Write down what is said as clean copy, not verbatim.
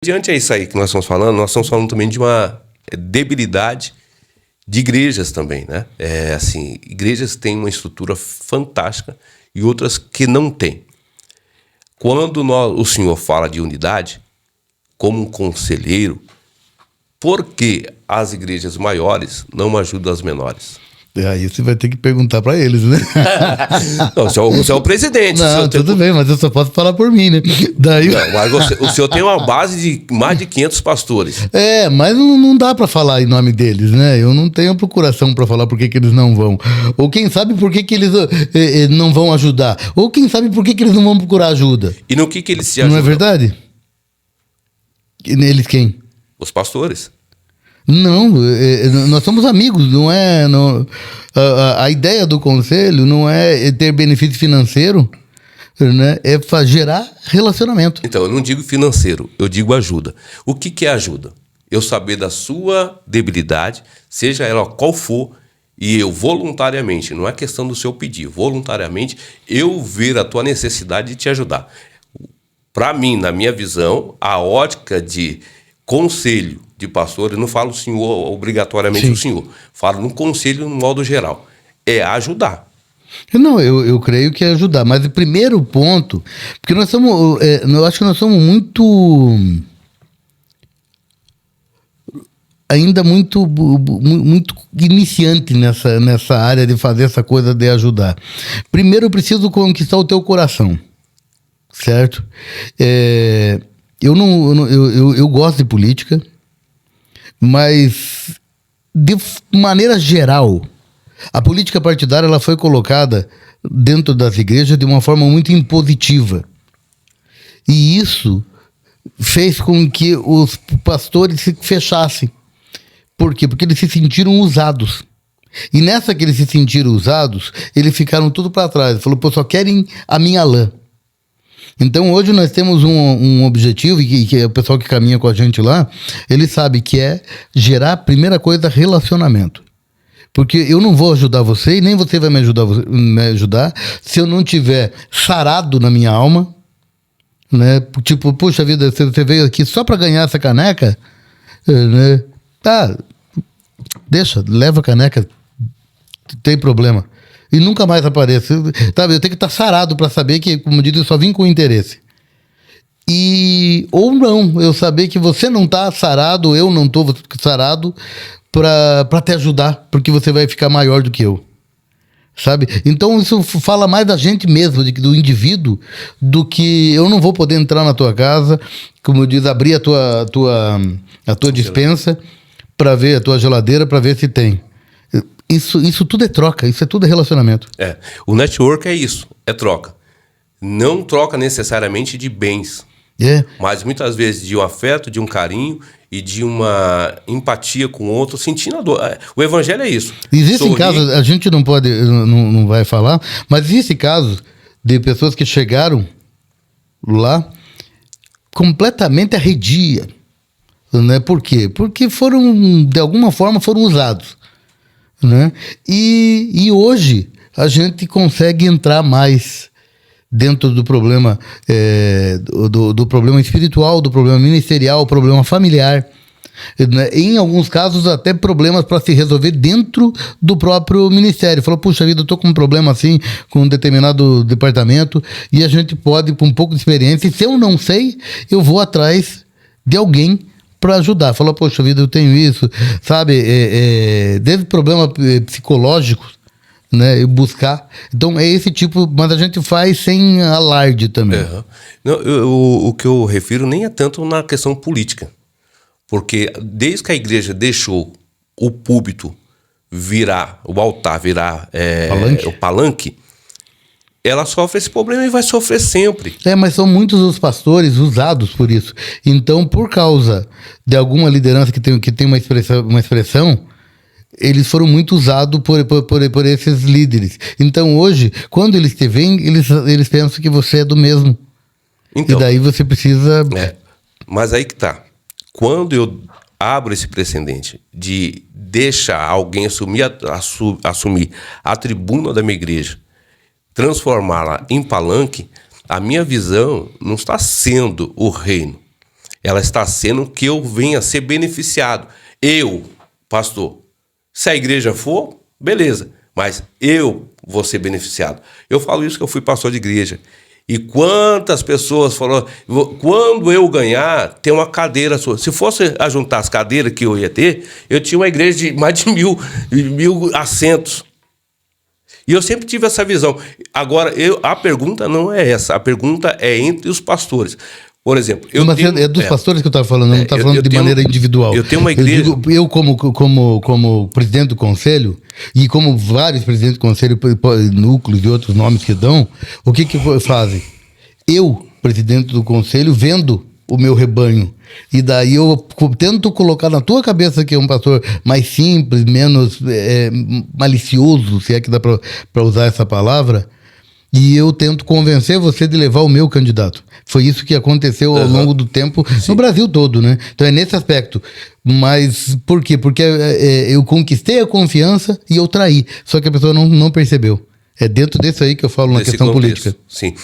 Diante é isso aí que nós estamos falando também de uma debilidade de igrejas também, né? Assim, igrejas têm uma estrutura fantástica e outras que não têm. Quando o Senhor fala de unidade, como um conselheiro, por que as igrejas maiores não ajudam as menores? Aí você vai ter que perguntar para eles, né? Não, você é o presidente. Não, tudo bem, mas eu só posso falar por mim, né? Daí... Não, mas o senhor tem uma base de mais de 500 pastores. Mas não dá para falar em nome deles, né? Eu não tenho procuração para falar por que eles não vão. Ou quem sabe por que eles não vão ajudar. Ou quem sabe por que eles não vão procurar ajuda. E no que eles se ajudam? Não é verdade? Eles quem? Os pastores. Não, nós somos amigos, não é... A ideia do conselho não é ter benefício financeiro, né? É gerar relacionamento. Então, eu não digo financeiro, eu digo ajuda. O que é ajuda? Eu saber da sua debilidade, seja ela qual for, e eu voluntariamente, não é questão do seu pedir, voluntariamente, eu ver a tua necessidade de te ajudar. Para mim, na minha visão, a ótica de conselho de pastor, eu não falo o senhor obrigatoriamente. Sim. O senhor, falo no conselho no modo geral, é ajudar. Não, eu creio que é ajudar, mas o primeiro ponto, porque nós somos, eu acho que nós somos ainda muito iniciante nessa área de fazer essa coisa de ajudar. Primeiro eu preciso conquistar o teu coração, certo? Eu gosto de política, mas de maneira geral, a política partidária ela foi colocada dentro das igrejas de uma forma muito impositiva. E isso fez com que os pastores se fechassem. Por quê? Porque eles se sentiram usados. E nessa que eles se sentiram usados, eles ficaram tudo para trás. Falou, pô, só querem a minha lã. Então hoje nós temos um objetivo, e que o pessoal que caminha com a gente lá, ele sabe que é gerar, primeira coisa, relacionamento. Porque eu não vou ajudar você, e nem você vai me ajudar se eu não tiver sarado na minha alma, né? Tipo, puxa vida, você veio aqui só para ganhar essa caneca, né? Tá, deixa, leva a caneca, tem problema. E nunca mais apareça. Tá, eu tenho que estar sarado para saber que, como eu disse, eu só vim com interesse. Ou não, eu saber que você não está sarado, eu não estou sarado para te ajudar, porque você vai ficar maior do que eu. Sabe? Então isso fala mais da gente mesmo, do indivíduo, do que eu não vou poder entrar na tua casa, como diz, abrir a tua despensa para ver a tua geladeira, para ver se tem. Isso tudo é troca, isso é tudo relacionamento. O network é isso, é troca. Não troca necessariamente de bens, mas muitas vezes de um afeto, de um carinho e de uma empatia com o outro, sentindo a dor. O evangelho é isso. Existem casos, a gente não vai falar, mas existem casos de pessoas que chegaram lá completamente arredia, né? Por quê? Porque de alguma forma foram usados. Né? E hoje a gente consegue entrar mais dentro do problema do problema espiritual, do problema ministerial, problema familiar, né? Em alguns casos até problemas para se resolver dentro do próprio ministério. Falou, puxa vida, eu tô com um problema assim com um determinado departamento, e a gente pode, com um pouco de experiência, e se eu não sei, eu vou atrás de alguém para ajudar. Falou, poxa vida, eu tenho isso, sabe? Desde problemas psicológicos, né? Buscar. Então é esse tipo, mas a gente faz sem alarde também. Não, o que eu refiro nem é tanto na questão política, porque desde que a igreja deixou o púlpito virar, o altar virar o palanque, ela sofre esse problema e vai sofrer sempre. Mas são muitos os pastores usados por isso. Então, por causa de alguma liderança que tem uma expressão, eles foram muito usados por esses líderes. Então, hoje, quando eles te veem, eles pensam que você é do mesmo. Então, e daí você precisa... Mas aí que tá. Quando eu abro esse precedente de deixar alguém assumir a tribuna da minha igreja, transformá-la em palanque, a minha visão não está sendo o reino. Ela está sendo que eu venha a ser beneficiado. Eu, pastor, se a igreja for, beleza, mas eu vou ser beneficiado. Eu falo isso que eu fui pastor de igreja. E quantas pessoas falaram, quando eu ganhar, tem uma cadeira sua. Se fosse a juntar as cadeiras que eu ia ter, eu tinha uma igreja de mais de mil assentos. E eu sempre tive essa visão. Agora, a pergunta não é essa. A pergunta é entre os pastores. Por exemplo... é dos pastores que eu estava falando, não estava falando de maneira individual. Eu tenho uma igreja... Eu como presidente do conselho, e como vários presidentes do conselho, núcleos e outros nomes que dão, o que fazem? Eu, presidente do conselho, vendo o meu rebanho. E daí eu tento colocar na tua cabeça que é um pastor mais simples, menos malicioso, se é que dá para usar essa palavra, e eu tento convencer você de levar o meu candidato. Foi isso que aconteceu ao longo do tempo no Brasil todo, né? Então é nesse aspecto. Mas por quê? Porque eu conquistei a confiança e eu traí. Só que a pessoa não percebeu. É dentro desse aí que eu falo na questão política. Sim.